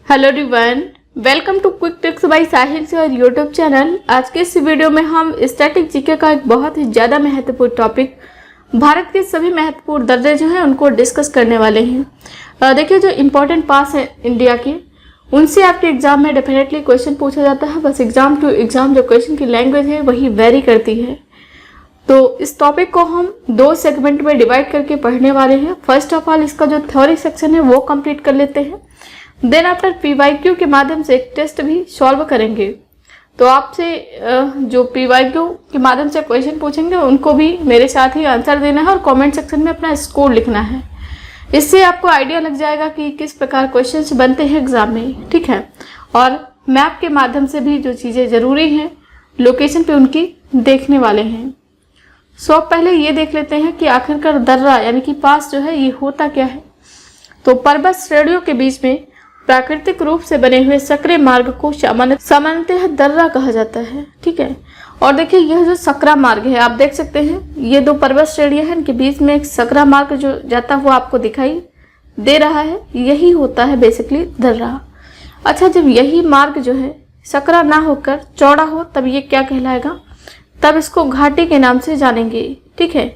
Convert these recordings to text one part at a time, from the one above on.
Hello everyone, welcome to Quick Tricks by Sahil से और YouTube channel. आज के इस वीडियो में हम स्टैटिक जीके का एक बहुत ही ज़्यादा महत्वपूर्ण टॉपिक, भारत के सभी महत्वपूर्ण दर्रे जो हैं उनको डिस्कस करने वाले हैं। देखिए, जो इम्पोर्टेंट पास है इंडिया के, उनसे आपके एग्जाम में डेफिनेटली क्वेश्चन पूछा जाता है। बस एग्जाम टू एग्जाम जो क्वेश्चन की लैंग्वेज है वही वेरी करती है। तो इस टॉपिक को हम दो सेगमेंट में डिवाइड करके पढ़ने वाले हैं। फर्स्ट ऑफ ऑल इसका जो थ्योरी सेक्शन है वो कंप्लीट कर लेते हैं। देन आफ्टर पीवाईक्यू के माध्यम से एक टेस्ट भी सॉल्व करेंगे। तो आपसे जो पीवाईक्यू के माध्यम से क्वेश्चन पूछेंगे उनको भी मेरे साथ ही आंसर देना है और कमेंट सेक्शन में अपना स्कोर लिखना है। इससे आपको आइडिया लग जाएगा कि किस प्रकार क्वेश्चंस बनते हैं एग्जाम में, ठीक है। और मैप के माध्यम से भी जो चीज़ें ज़रूरी हैं लोकेशन पे उनकी देखने वाले हैं। सो पहले ये देख लेते हैं कि आखिरकार दर्रा यानी कि पास जो है ये होता क्या है। तो पर्वत श्रेणियों के बीच में प्राकृतिक रूप से बने हुए सकरे मार्ग को सामान्यतः दर्रा कहा जाता है, ठीक है। और देखिए, यह जो सकरा मार्ग है आप देख सकते हैं, ये दो पर्वत श्रेणियां हैं, इनके बीच में एक सकरा मार्ग जो जाता हुआ आपको दिखाई दे रहा है, यही होता है बेसिकली दर्रा। अच्छा, जब यही मार्ग जो है सकरा ना होकर चौड़ा हो तब ये क्या कहलाएगा, तब इसको घाटी के नाम से जानेंगे, ठीक है।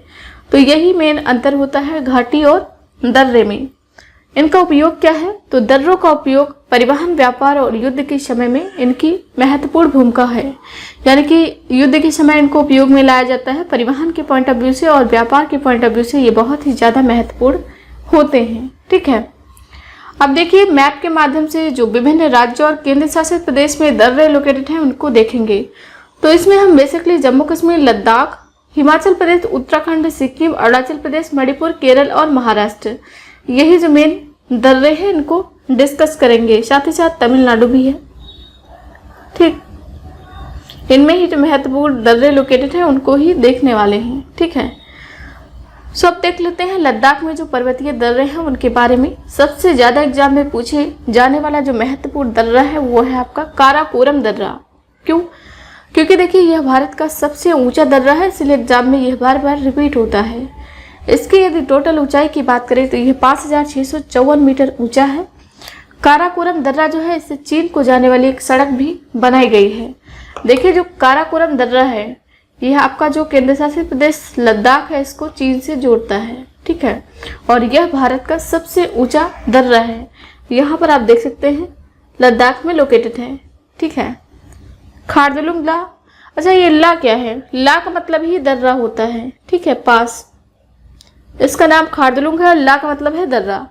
तो यही मेन अंतर होता है घाटी और दर्रे में। इनका उपयोग क्या है, तो दर्रों का उपयोग परिवहन, व्यापार और युद्ध के समय में इनकी महत्वपूर्ण भूमिका है। यानी कि युद्ध के समय इनको उपयोग में लाया जाता है परिवहन के पॉइंट ऑफ व्यू से, और व्यापार के पॉइंट ऑफ व्यू से ये बहुत ही ज़्यादा महत्वपूर्ण होते हैं, ठीक है। अब देखिए, मैप के माध्यम से जो विभिन्न राज्यों और केंद्र शासित प्रदेश में दर्रे लोकेटेड हैं उनको देखेंगे। तो इसमें हम बेसिकली जम्मू कश्मीर, लद्दाख, हिमाचल प्रदेश, उत्तराखंड, सिक्किम, अरुणाचल प्रदेश, मणिपुर, केरल और महाराष्ट्र, यही जो मेन दर्रे हैं इनको डिस्कस करेंगे। साथ ही साथ तमिलनाडु भी है, ठीक। इनमें ही जो महत्वपूर्ण दर्रे लोकेटेड हैं उनको ही देखने वाले हैं, ठीक है। सो अब देख लेते हैं लद्दाख में जो पर्वतीय दर्रे हैं उनके बारे में। सबसे ज्यादा एग्जाम में पूछे जाने वाला जो महत्वपूर्ण दर्रा है वो है आपका काराकोरम दर्रा। क्यों? क्योंकि देखिए, यह भारत का सबसे ऊंचा दर्रा है, इसलिए एग्जाम में यह बार बार रिपीट होता है। इसकी यदि टोटल ऊंचाई की बात करें तो यह 5654 मीटर ऊंचा है। काराकोरम दर्रा जो है, इससे चीन को जाने वाली एक सड़क भी बनाई गई है। देखिए, जो काराकोरम दर्रा है यह आपका जो केंद्र शासित प्रदेश लद्दाख है इसको चीन से जोड़ता है, ठीक है। और यह भारत का सबसे ऊंचा दर्रा है। यहाँ पर आप देख सकते हैं लद्दाख में लोकेटेड है, ठीक है। खारदुलुंग ला, अच्छा ये ला क्या है, ला का मतलब ही दर्रा होता है, ठीक है, पास। इसका नाम खारदुलुंग है और ला का मतलब है दर्रा।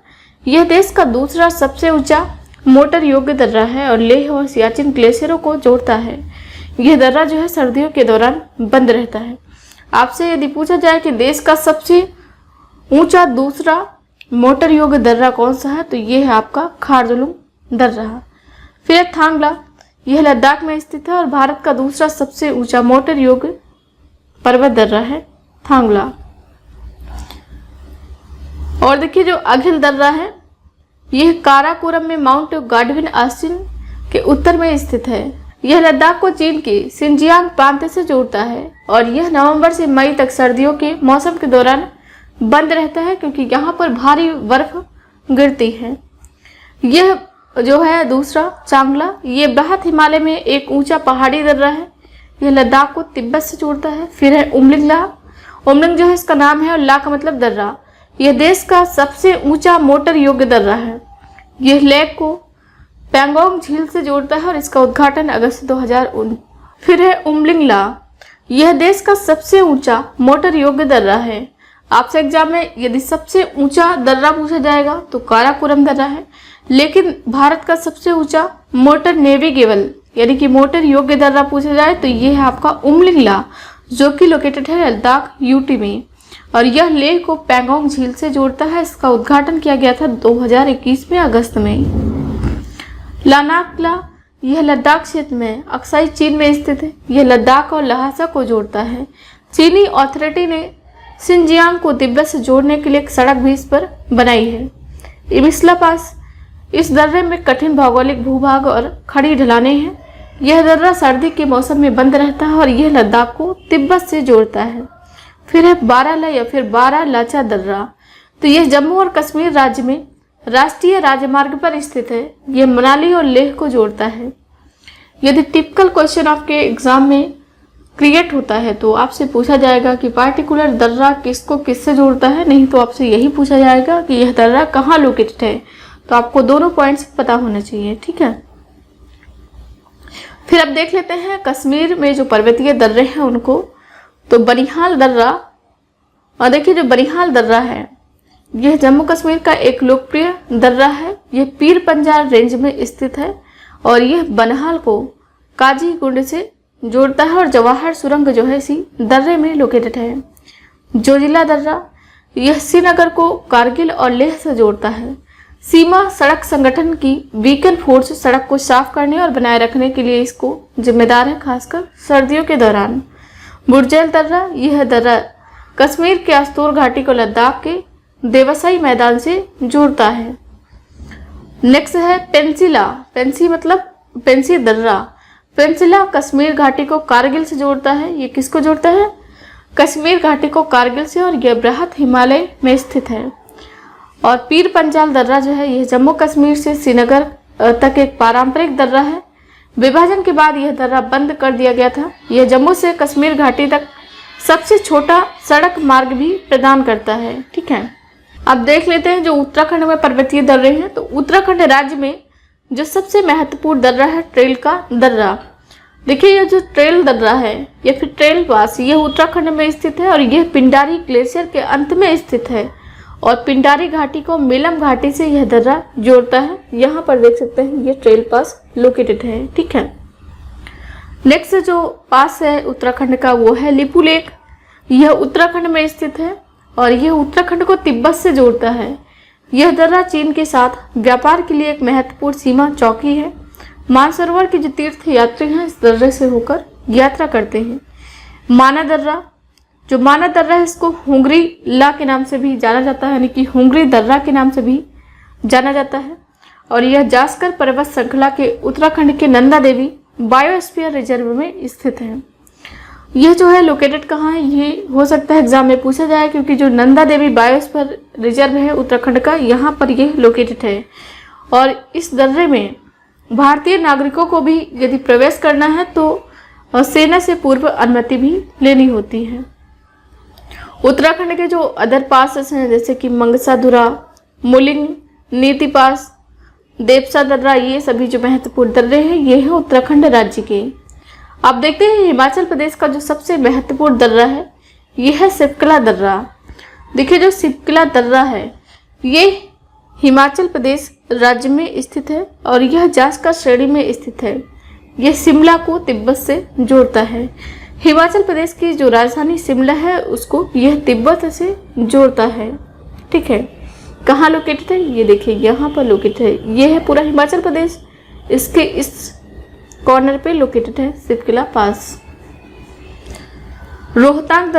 यह देश का दूसरा सबसे ऊंचा मोटर योग्य दर्रा है और लेह और सियाचिन ग्लेशियरों को जोड़ता है। यह दर्रा जो है सर्दियों के दौरान बंद रहता है। आपसे यदि पूछा जाए कि देश का सबसे ऊंचा दूसरा मोटर योग्य दर्रा कौन सा है, तो यह है आपका खारदुलुंग दर्रा। फिर थांगला, यह लद्दाख में स्थित है और भारत का दूसरा सबसे ऊंचा मोटर योग्य पर्वत दर्रा है थांगला। और देखिए, जो अघिल दर्रा है यह काराकोरम में माउंट गाडविन आस्टिन के उत्तर में स्थित है। यह लद्दाख को चीन के सिंजियांग प्रांत से जोड़ता है और यह नवंबर से मई तक सर्दियों के मौसम के दौरान बंद रहता है क्योंकि यहाँ पर भारी बर्फ गिरती है। यह जो है दूसरा चांगला, ये बृहत हिमालय में एक ऊंचा पहाड़ी दर्रा है। यह लद्दाख को तिब्बत से जोड़ता है। फिर है उमलिंग ला, उमलिंग जो है इसका नाम है और ला का मतलब दर्रा। यह देश का सबसे ऊंचा मोटर योग्य दर्रा है। यह लेक को पैंगोंग झील से जोड़ता है और इसका उद्घाटन अगस्त 2019। फिर है उमलिंग ला, यह देश का सबसे ऊंचा मोटर योग्य दर्रा है। आपसे एग्जाम में यदि सबसे ऊंचा दर्रा पूछा जाएगा तो काराकोरम दर्रा है, लेकिन भारत का सबसे ऊंचा मोटर नेविगेबल यानी कि मोटर योग्य दर्रा पूछा जाए तो यह है आपका उमलिंग ला, जो कि लोकेटेड है लद्दाख यूटी में और यह लेह को पैंगोंग झील से जोड़ता है। इसका उद्घाटन किया गया था 2021 में अगस्त में। लानाकला, यह लद्दाख क्षेत्र में अक्साई चीन में स्थित है। यह लद्दाख और लहासा को जोड़ता है। चीनी अथॉरिटी ने सिंजियांग को तिब्बत से जोड़ने के लिए एक सड़क भी इस पर बनाई है। इबिस्ला पास, इस दर्रे में कठिन भौगोलिक भूभाग और खड़ी ढलानें हैं। यह दर्रा सर्दी के मौसम में बंद रहता है और यह लद्दाख को तिब्बत से जोड़ता है। फिर है बाराला या फिर बारालाचा दर्रा, तो यह जम्मू और कश्मीर राज्य में राष्ट्रीय राजमार्ग पर स्थित है। यह मनाली और लेह को जोड़ता है। यदि टिपिकल क्वेश्चन आपके एग्जाम में क्रिएट होता है तो आपसे पूछा जाएगा कि पार्टिकुलर दर्रा किसको किससे जोड़ता है, नहीं तो आपसे यही पूछा जाएगा कि यह दर्रा कहाँ लोकेटेड है। तो आपको दोनों पॉइंट्स पता होने चाहिए, ठीक है। फिर अब देख लेते हैं कश्मीर में जो पर्वतीय दर्रे हैं उनको। तो बनिहाल दर्रा, और देखिए जो बनिहाल दर्रा है यह जम्मू कश्मीर का एक लोकप्रिय दर्रा है। यह पीर पंजाल रेंज में स्थित है और यह बनहाल को काजीगुंड से जोड़ता है और जवाहर सुरंग जो है इसी दर्रे में लोकेटेड है। जोजिला दर्रा यह श्रीनगर को कारगिल और लेह से जोड़ता है। सीमा सड़क संगठन की वीकन फोर्स सड़क को साफ करने और बनाए रखने के लिए इसको जिम्मेदार है, खासकर सर्दियों के दौरान। बुरजैल दर्रा यह दर्रा कश्मीर के अस्तूर घाटी को लद्दाख के देवसाई मैदान से जोड़ता है। नेक्स्ट है पेंसिला, पेंसी दर्रा। पेंसिला कश्मीर घाटी को कारगिल से जोड़ता है। ये किसको जोड़ता है? कश्मीर घाटी को कारगिल से, और यह बृहद हिमालय में स्थित है। और पीर पंजाल दर्रा जो है यह जम्मू कश्मीर से श्रीनगर तक एक पारंपरिक दर्रा है। विभाजन के बाद यह दर्रा बंद कर दिया गया था। यह जम्मू से कश्मीर घाटी तक सबसे छोटा सड़क मार्ग भी प्रदान करता है, ठीक है। अब देख लेते हैं जो उत्तराखंड में पर्वतीय दर्रे हैं। तो उत्तराखंड राज्य में जो सबसे महत्वपूर्ण दर्रा है ट्रेल का दर्रा। देखिए यह जो ट्रेल दर्रा है या फिर ट्रेल पास, यह उत्तराखंड में स्थित है और यह पिंडारी ग्लेशियर के अंत में स्थित है और पिंडारी घाटी को मेलम घाटी से यह दर्रा जोड़ता है। यहाँ पर देख सकते हैं ये ट्रेल पास लोकेटेड है, ठीक है। नेक्स्ट जो पास है उत्तराखंड का वो है लिपू लेक। यह उत्तराखंड में स्थित है और यह उत्तराखंड को तिब्बत से जोड़ता है। यह दर्रा चीन के साथ व्यापार के लिए एक महत्वपूर्ण सीमा चौकी है। मानसरोवर के जो तीर्थ यात्री हैं इस दर्रे से होकर यात्रा करते हैं। माना दर्रा, जो माना दर्रा है इसको हुंगरी ला के नाम से भी जाना जाता है, यानी कि हुंगरी दर्रा के नाम से भी जाना जाता है। और यह जास्कर पर्वत श्रृंखला के उत्तराखंड के नंदा देवी बायोस्फीयर रिजर्व में स्थित है। यह जो है लोकेटेड कहाँ है, ये हो सकता है एग्जाम में पूछा जाए, क्योंकि जो नंदा देवी बायोस्फीयर रिजर्व है उत्तराखंड का, यहाँ पर यह लोकेटेड है। और इस दर्रे में भारतीय नागरिकों को भी यदि प्रवेश करना है तो सेना से पूर्व अनुमति भी लेनी होती है। उत्तराखंड के जो अदर पासेस हैं जैसे कि मंगसाधुरा, मुलिंग, नीति पास, देवसा दर्रा, ये सभी जो महत्वपूर्ण दर्रे हैं ये हैं उत्तराखंड राज्य के। अब देखते हैं हिमाचल प्रदेश का जो सबसे महत्वपूर्ण दर्रा है यह है सिपकला दर्रा। देखिए जो सिपकला दर्रा है ये हिमाचल प्रदेश राज्य में स्थित है और यह जास्कर श्रेणी में स्थित है। यह शिमला को तिब्बत से जोड़ता है। हिमाचल प्रदेश की जो राजधानी शिमला है उसको यह तिब्बत से जोड़ता है, ठीक है। कहाँ लोकेटेड है ये देखिए यहाँ पर लोकेटेड है। यह है पूरा हिमाचल प्रदेश, इसके इस कॉर्नर पे लोकेटेड है सिपकला पास। रोहतांग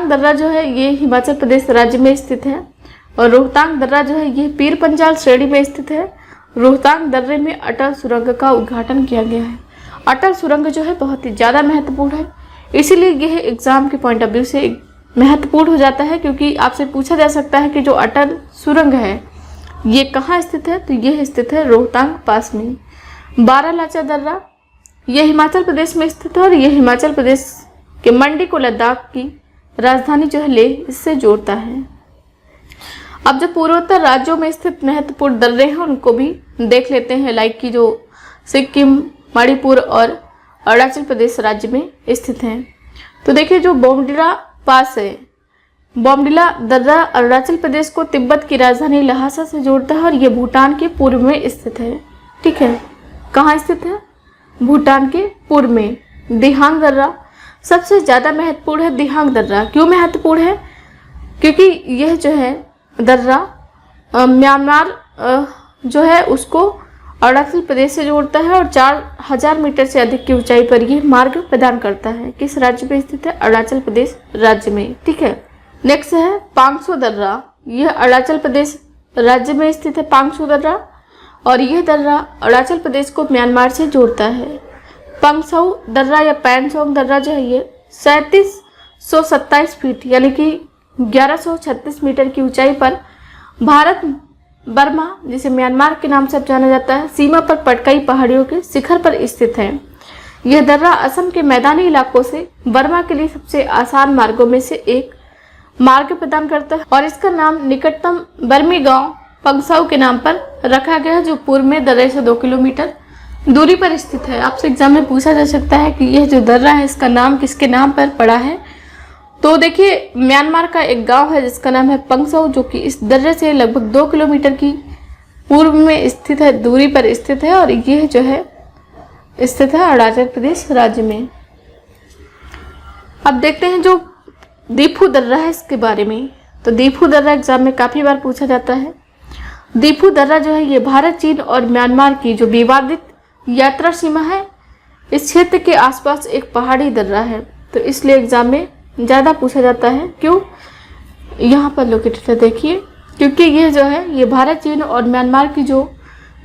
दर्रा जो है ये हिमाचल प्रदेश राज्य में स्थित है और रोहतांग दर्रा जो है ये पीर पंजाल श्रेणी में स्थित है। रोहतांग दर्रे में अटल सुरंग का उद्घाटन किया गया है। अटल सुरंग जो है बहुत ही ज़्यादा महत्वपूर्ण है, इसीलिए यह एग्जाम के पॉइंट ऑफ व्यू से महत्वपूर्ण हो जाता है, क्योंकि आपसे पूछा जा सकता है कि जो अटल सुरंग है ये कहाँ स्थित है, तो यह स्थित है रोहतांग पास में। बारालाचा दर्रा यह हिमाचल प्रदेश में स्थित है और यह हिमाचल प्रदेश के मंडी को लद्दाख की राजधानी जो है लेह इससे जोड़ता है। अब जो पूर्वोत्तर राज्यों में स्थित महत्वपूर्ण दर्रे हैं उनको भी देख लेते हैं, लाइक की जो सिक्किम, मणिपुर और अरुणाचल प्रदेश राज्य में स्थित हैं। तो देखिए जो बोमडिला पास है, बोमडिला दर्रा अरुणाचल प्रदेश को तिब्बत की राजधानी लहासा से जोड़ता है और ये भूटान के पूर्व में स्थित है, ठीक है। कहाँ स्थित है? भूटान के पूर्व में। दिहांग दर्रा सबसे ज़्यादा महत्वपूर्ण है। दिहांग दर्रा क्यों महत्वपूर्ण है? क्योंकि यह जो है दर्रा म्यांमार जो है उसको अरुणाचल प्रदेश से जोड़ता है और 4000 मीटर से अधिक की ऊंचाई पर यह मार्ग प्रदान करता है। किस राज्य में स्थित है? अरुणाचल प्रदेश राज्य में, ठीक है। नेक्स्ट है पांगसो दर्रा। यह अरुणाचल प्रदेश राज्य में स्थित है पांगसो दर्रा और यह दर्रा अरुणाचल प्रदेश को म्यांमार से जोड़ता है। पंगसौ दर्रा या पैनसोंग दर्रा जो है ये 3727 फीट यानी कि 1136 मीटर की ऊंचाई पर भारत बर्मा, जिसे म्यांमार के नाम से अब जाना जाता है, सीमा पर पटकाई पहाड़ियों के शिखर पर स्थित है। यह दर्रा असम के मैदानी इलाकों से बर्मा के लिए सबसे आसान मार्गों में से एक मार्ग प्रदान करता है और इसका नाम निकटतम बर्मी गांव पंगसाउ के नाम पर रखा गया है, जो पूर्व में दर्रे से 2 किलोमीटर दूरी पर स्थित है। आपसे एग्जाम में पूछा जा सकता है कि यह जो दर्रा है इसका नाम किसके नाम पर पड़ा है। तो देखिए, म्यांमार का एक गांव है जिसका नाम है पंगसाउ, जो कि इस दर्रे से लगभग 2 किलोमीटर की पूर्व में स्थित है, दूरी पर स्थित है, और यह जो है स्थित है अरुणाचल प्रदेश राज्य में। अब देखते हैं जो दीफू दर्रा है इसके बारे में। तो दीफू दर्रा एग्जाम में काफ़ी बार पूछा जाता है। दीफू दर्रा जो है ये भारत, चीन और म्यांमार की जो विवादित यात्रा सीमा है, इस क्षेत्र के आसपास एक पहाड़ी दर्रा है, तो इसलिए एग्जाम में ज़्यादा पूछा जाता है। क्यों? यहाँ पर लोकेटेड है, देखिए, क्योंकि ये जो है ये भारत, चीन और म्यांमार की जो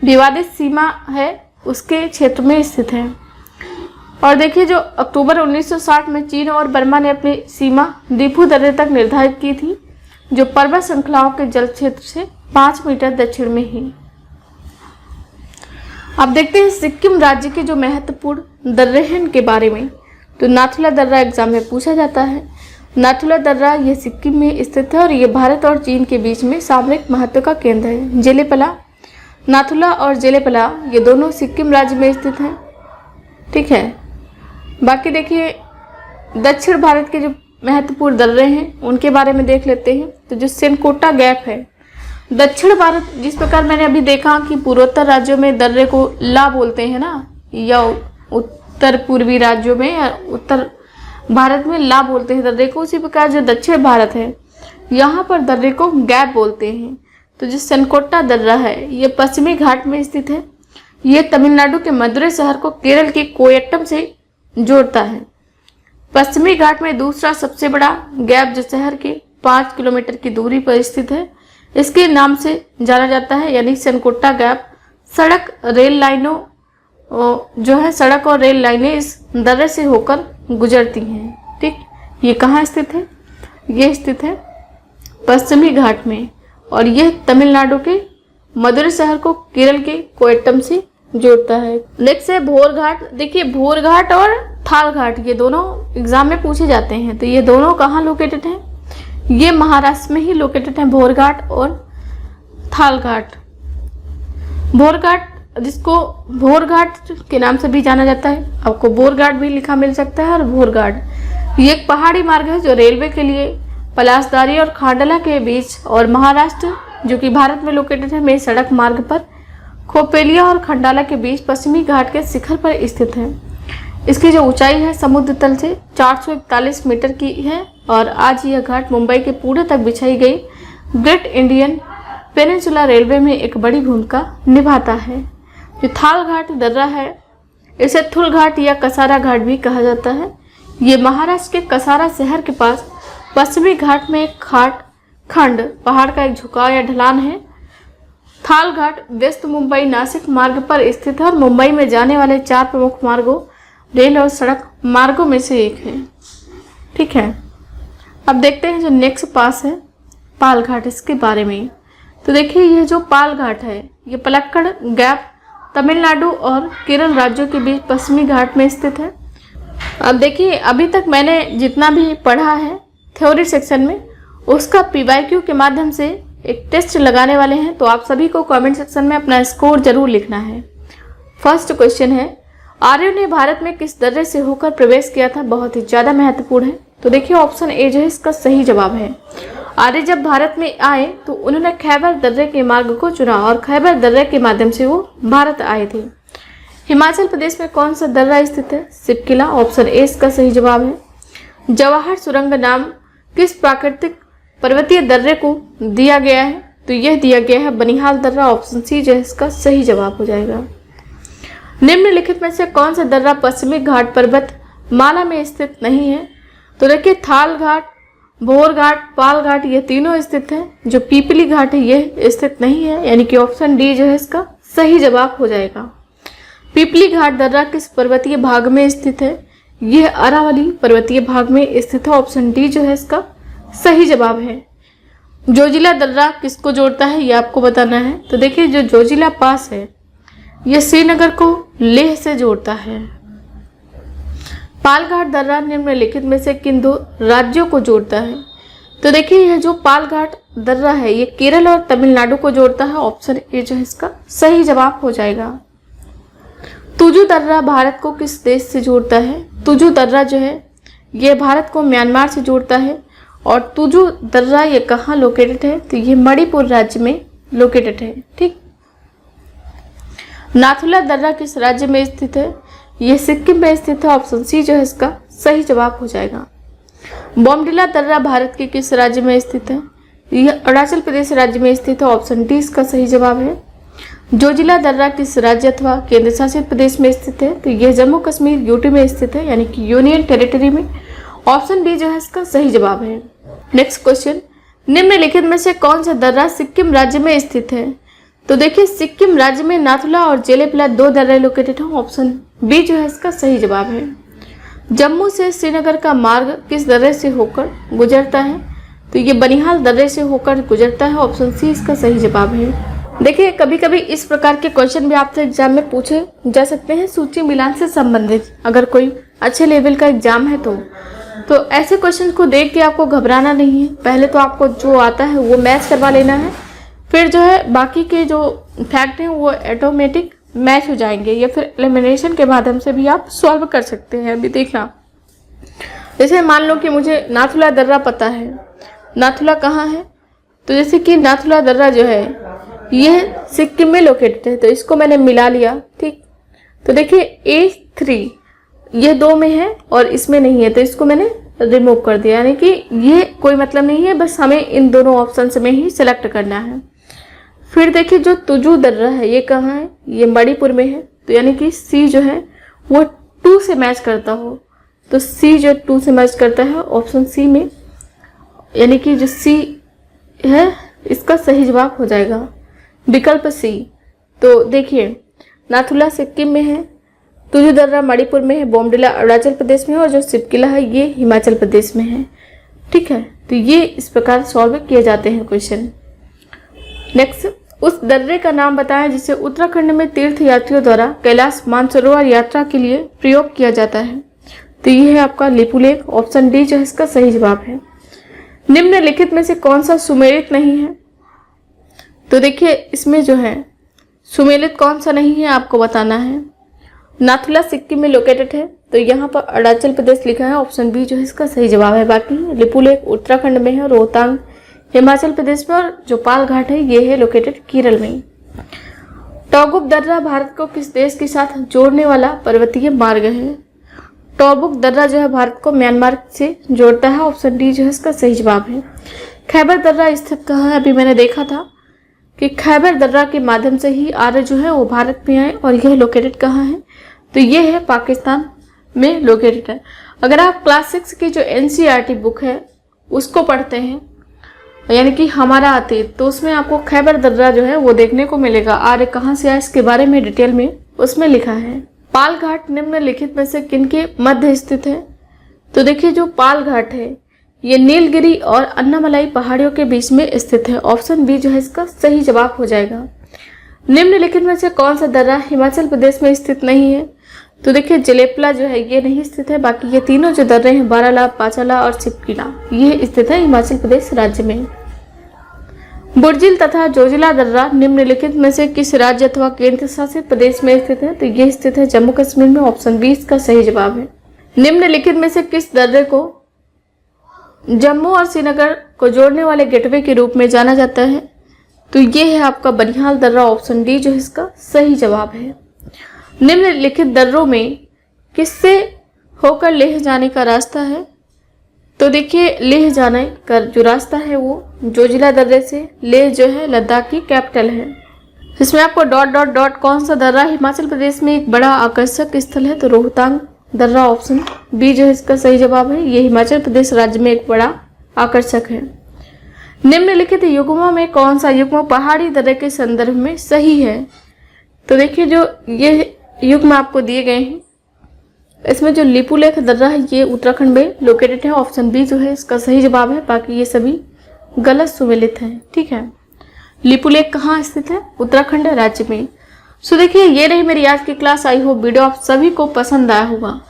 विवादित सीमा है उसके क्षेत्र में स्थित है। और देखिए, जो अक्टूबर 1960 में चीन और बर्मा ने अपनी सीमा दीफू दर्रे तक निर्धारित की थी, जो पर्वत श्रृंखलाओं के जल क्षेत्र से 5 मीटर दक्षिण में ही। अब देखते हैं सिक्किम राज्य के जो महत्वपूर्ण दर्रे हैं इनके बारे में। तो नाथुला दर्रा एग्जाम में पूछा जाता है। नाथुला दर्रा ये सिक्किम में स्थित है और ये भारत और चीन के बीच में सामरिक महत्व का केंद्र है। जेलेपला, नाथुला और जेलेपला ये दोनों सिक्किम राज्य में स्थित हैं। ठीक है। बाकी देखिए, दक्षिण भारत के जो महत्वपूर्ण दर्रे हैं उनके बारे में देख लेते हैं। तो जो सेनकोटा गैप है, दक्षिण भारत, जिस प्रकार मैंने अभी देखा कि पूर्वोत्तर राज्यों में दर्रे को ला बोलते हैं ना, या उत्तर पूर्वी राज्यों में या उत्तर भारत में ला बोलते हैं दर्रे को, उसी प्रकार जो दक्षिण भारत है यहाँ पर दर्रे को गैप बोलते हैं। तो जो सेनकोटा दर्रा है ये पश्चिमी घाट में स्थित है। ये तमिलनाडु के मदुरै शहर को केरल के कोयट्टम से जोड़ता है। पश्चिमी घाट में दूसरा सबसे बड़ा गैप जो शहर के 5 किलोमीटर की दूरी पर स्थित है, इसके नाम से जाना जाता है, यानी सेनकोटा गैप। सड़क रेल लाइनों जो है, सड़क और रेल लाइनें इस दर्रे से होकर गुजरती हैं। ठीक, ये कहाँ स्थित है? ये स्थित है पश्चिमी घाट में, और यह तमिलनाडु के मदुरै शहर को केरल के कोयट्टम से जोड़ता है। नेक्स्ट है भोर घाट। देखिए, भोर घाट और थाल घाट ये दोनों एग्जाम में पूछे जाते हैं। तो ये दोनों कहाँ लोकेटेड हैं? ये महाराष्ट्र में ही लोकेटेड हैं, भोर घाट और थाल घाट। भोर घाट, जिसको भोर घाट के नाम से भी जाना जाता है, आपको बोर घाट भी लिखा मिल सकता है, और भोर घाट ये एक पहाड़ी मार्ग है जो रेलवे के लिए पलासदारी और खांडला के बीच और महाराष्ट्र, जो कि भारत में लोकेटेड है, में सड़क मार्ग पर खोपेलिया और खंडाला के बीच पश्चिमी घाट के शिखर पर स्थित है। इसकी जो ऊंचाई है समुद्र तल से 441 मीटर की है, और आज यह घाट मुंबई के पुणे तक बिछाई गई ग्रेट इंडियन पेनिनसुला रेलवे में एक बड़ी भूमिका निभाता है। जो थाल घाट दर्रा है, इसे थुल घाट या कसारा घाट भी कहा जाता है। ये महाराष्ट्र के कसारा शहर के पास पश्चिमी घाट में एक खंड पहाड़ का एक झुकाव या ढलान है। थाल घाट व्यस्त मुंबई नासिक मार्ग पर स्थित है और मुंबई में जाने वाले 4 प्रमुख मार्गों, रेल और सड़क मार्गों में से एक है। ठीक है। अब देखते हैं जो नेक्स्ट पास है पाल घाट, इसके बारे में। तो देखिए, ये जो पाल घाट है ये पलक्कड़ गैप तमिलनाडु और केरल राज्यों के बीच पश्चिमी घाट में स्थित है। अब देखिए, अभी तक मैंने जितना भी पढ़ा है थ्योरी सेक्शन में, उसका PYQ के माध्यम से एक टेस्ट लगाने वाले हैं। तो आप सभी को कमेंट सेक्शन में अपना स्कोर जरूर लिखना है। फर्स्ट क्वेश्चन है, आर्यों ने भारत में किस दर्रे से होकर प्रवेश किया था? बहुत ही ज़्यादा महत्वपूर्ण है। तो देखिए, ऑप्शन ए जो है इसका सही जवाब है। आर्य जब भारत में आए तो उन्होंने खैबर दर्रे के मार्ग को चुना और खैबर दर्रे के माध्यम से वो भारत आए थे। हिमाचल प्रदेश में कौन सा दर्रा स्थित है? शिवकिला। ऑप्शन ए इसका सही जवाब है। जवाहर सुरंग नाम किस प्राकृतिक पर्वतीय दर्रे को दिया गया है? तो यह दिया गया है बनिहाल दर्रा। ऑप्शन सी जो है इसका सही जवाब हो जाएगा। निम्नलिखित में से कौन सा दर्रा पश्चिमी घाट पर्वत माला में स्थित नहीं है? तो देखिए, थाल घाट, भोर घाट, पाल घाट ये तीनों स्थित हैं। जो पीपली घाट है ये स्थित नहीं है, यानी कि ऑप्शन डी जो है इसका सही जवाब हो जाएगा। पीपली घाट दर्रा किस पर्वतीय भाग में स्थित है? यह अरावली पर्वतीय भाग में स्थित है। ऑप्शन डी जो है इसका सही जवाब है। जोजिला दर्रा किसको जोड़ता है ये आपको बताना है। तो देखिए जो जोजिला पास है ये श्रीनगर को लेह से जोड़ता है। पालघाट दर्रा निम्नलिखित में से किन दो राज्यों को जोड़ता है। तो देखिए यह जो पालघाट दर्रा है ये केरल और तमिलनाडु को जोड़ता है। ऑप्शन ए जो है इसका सही जवाब हो जाएगा। तुजु दर्रा भारत को किस देश से जोड़ता है। तुजु दर्रा जो है ये भारत को म्यांमार से जोड़ता है। और तुजु दर्रा ये कहाँ लोकेटेड है, तो ये मणिपुर राज्य में लोकेटेड है। ठीक। नाथुला दर्रा किस राज्य में स्थित है, ये सिक्किम में स्थित है। ऑप्शन सी जो है इसका सही जवाब हो जाएगा। बोमडिला दर्रा भारत के किस राज्य में स्थित है, यह अरुणाचल प्रदेश राज्य में स्थित है। ऑप्शन डी इसका सही जवाब है। जोजिला दर्रा किस राज्य अथवा केंद्र शासित प्रदेश में स्थित है, तो यह जम्मू कश्मीर यूटी में स्थित है, यानी कि यूनियन टेरिटरी में। ऑप्शन बी जो है इसका सही जवाब है। नेक्स्ट क्वेश्चन, निम्नलिखित में से कौन सा दर्रा सिक्किम राज्य में स्थित है। तो देखिए सिक्किम राज्य में नाथुला और जेलेपला दो दर्रे लोकेटेड हैं। ऑप्शन बी जो है इसका सही जवाब है। जम्मू से श्रीनगर का मार्ग किस दर्रे से होकर गुजरता है, तो ये बनिहाल दर्रे से होकर गुजरता है। ऑप्शन सी इसका सही जवाब है। देखिए कभी कभी इस प्रकार के क्वेश्चन भी आपसे एग्जाम में पूछे जा सकते हैं सूची मिलान से संबंधित। अगर कोई अच्छे लेवल का एग्जाम है तो ऐसे क्वेश्चन को देख के आपको घबराना नहीं है। पहले तो आपको जो आता है वो मैच करवा लेना है, फिर जो है बाकी के जो फैक्ट हैं वो ऑटोमेटिक मैच हो जाएंगे, या फिर एलिमिनेशन के माध्यम से भी आप सॉल्व कर सकते हैं। अभी देखना, जैसे मान लो कि मुझे नाथुला दर्रा पता है, नाथुला कहाँ है, तो जैसे कि नाथुला दर्रा जो है यह सिक्किम में लोकेटेड है, तो इसको मैंने मिला लिया। ठीक। तो देखिए A3 ये दो में है और इसमें नहीं है, तो इसको मैंने रिमूव कर दिया, यानी कि ये कोई मतलब नहीं है, बस हमें इन दोनों ऑप्शन में ही सिलेक्ट करना है। फिर देखिए जो तुजु दर्रा है ये कहाँ है, ये मणिपुर में है, तो यानी कि सी जो है वो 2 से मैच करता हो, तो सी जो 2 से मैच करता है ऑप्शन सी में, यानी कि जो सी है इसका सही जवाब हो जाएगा विकल्प सी। तो देखिए नाथुला सिक्किम में है, तुजु दर्रा मणिपुर में है, बोमडिला अरुणाचल प्रदेश में है और जो शिवकिला है ये हिमाचल प्रदेश में है। ठीक है, तो ये इस प्रकार सॉल्व किए जाते हैं क्वेश्चन। नेक्स्ट, उस दर्रे का नाम बताएं जिसे उत्तराखंड में तीर्थ यात्रियों द्वारा कैलाश मानसरोवर यात्रा के लिए प्रयोग किया जाता है। तो ये है आपका लिपुलेख। ऑप्शन डी जो है इसका सही जवाब है। निम्नलिखित में से कौन सा सुमेलित नहीं है, तो देखिए इसमें जो है सुमेलित कौन सा नहीं है आपको बताना है। नाथुला सिक्किम में लोकेटेड है, तो यहाँ पर अरुणाचल प्रदेश लिखा है। ऑप्शन बी जो है इसका सही जवाब है। बाकी लिपुलेख उत्तराखंड में है, रोहतांग हिमाचल प्रदेश में, और जो पालघाट है ये है लोकेटेड केरल में। टोगुप दर्रा भारत को किस देश के साथ जोड़ने वाला पर्वतीय मार्ग है। टोगुप दर्रा जो है भारत को म्यांमार से जोड़ता है। ऑप्शन डी जो है इसका सही जवाब है। खैबर दर्रा स्थित कहाँ है, अभी मैंने देखा था कि खैबर दर्रा के माध्यम से ही आर्य जो है वो भारत में आए, और यह लोकेटेड कहाँ है, तो ये है पाकिस्तान में लोकेटेड है। अगर आप क्लास 6 की जो NCERT बुक है उसको पढ़ते हैं, यानी कि हमारा अतीत, तो उसमें आपको खैबर दर्रा जो है वो देखने को मिलेगा। आर्य कहाँ से आए इसके बारे में डिटेल में उसमें लिखा है। पालघाट निम्नलिखित में से किनके मध्य स्थित है, तो देखिए जो पालघाट है ये नीलगिरी और अन्नामलाई पहाड़ियों के बीच में स्थित है। ऑप्शन बी जो है इसका सही जवाब हो जाएगा। निम्नलिखित में से कौन सा दर्रा हिमाचल प्रदेश में स्थित नहीं है, तो देखिए जलेपला जो है ये नहीं स्थित है। बाकी ये तीनों जो दर्रे हैं बाराला, पाचाला और चिपकिला ये स्थित है हिमाचल प्रदेश राज्य में। बुर्जिल तथा जोजिला दर्रा निम्नलिखित में से किस राज्य अथवा केंद्र शासित प्रदेश में स्थित है, तो ये स्थित है जम्मू कश्मीर में। ऑप्शन बी इसका सही जवाब है। निम्नलिखित में से किस दर्रे को जम्मू और श्रीनगर को जोड़ने वाले गेटवे के रूप में जाना जाता है, तो ये है आपका बनिहाल दर्रा। ऑप्शन डी जो है इसका सही जवाब है। निम्नलिखित दर्रों में किससे होकर लेह जाने का रास्ता है, तो देखिए लेह जाने का जो रास्ता है वो जोजिला दर्रे से। लेह जो है लद्दाख की कैपिटल है। इसमें आपको डॉट डॉट डॉट कौन सा दर्रा हिमाचल प्रदेश में एक बड़ा आकर्षक स्थल है, तो रोहतांग दर्रा। ऑप्शन बी जो है इसका सही जवाब है। ये हिमाचल प्रदेश राज्य में एक बड़ा आकर्षक है। निम्नलिखित युग्मों में कौन सा युग्म पहाड़ी दर्रे के संदर्भ में सही है, तो देखिए जो ये युग्म आपको दिए गए हैं इसमें जो लिपुलेख दर्रा है ये उत्तराखंड में लोकेटेड है। ऑप्शन बी जो है इसका सही जवाब है। बाकी ये सभी गलत सुमेलित है। ठीक है, लिपु लेक कहाँ स्थित है? उत्तराखंड राज्य में। सो देखिए, ये रही मेरी आज की क्लास। आई होप वीडियो आप सभी को पसंद आया होगा।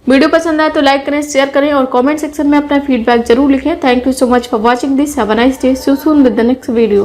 वीडियो पसंद आया तो लाइक करें, शेयर करें और कमेंट सेक्शन में अपना फीडबैक जरूर लिखें। Thank you so much for watching this. Have a nice day. See you soon with the next video.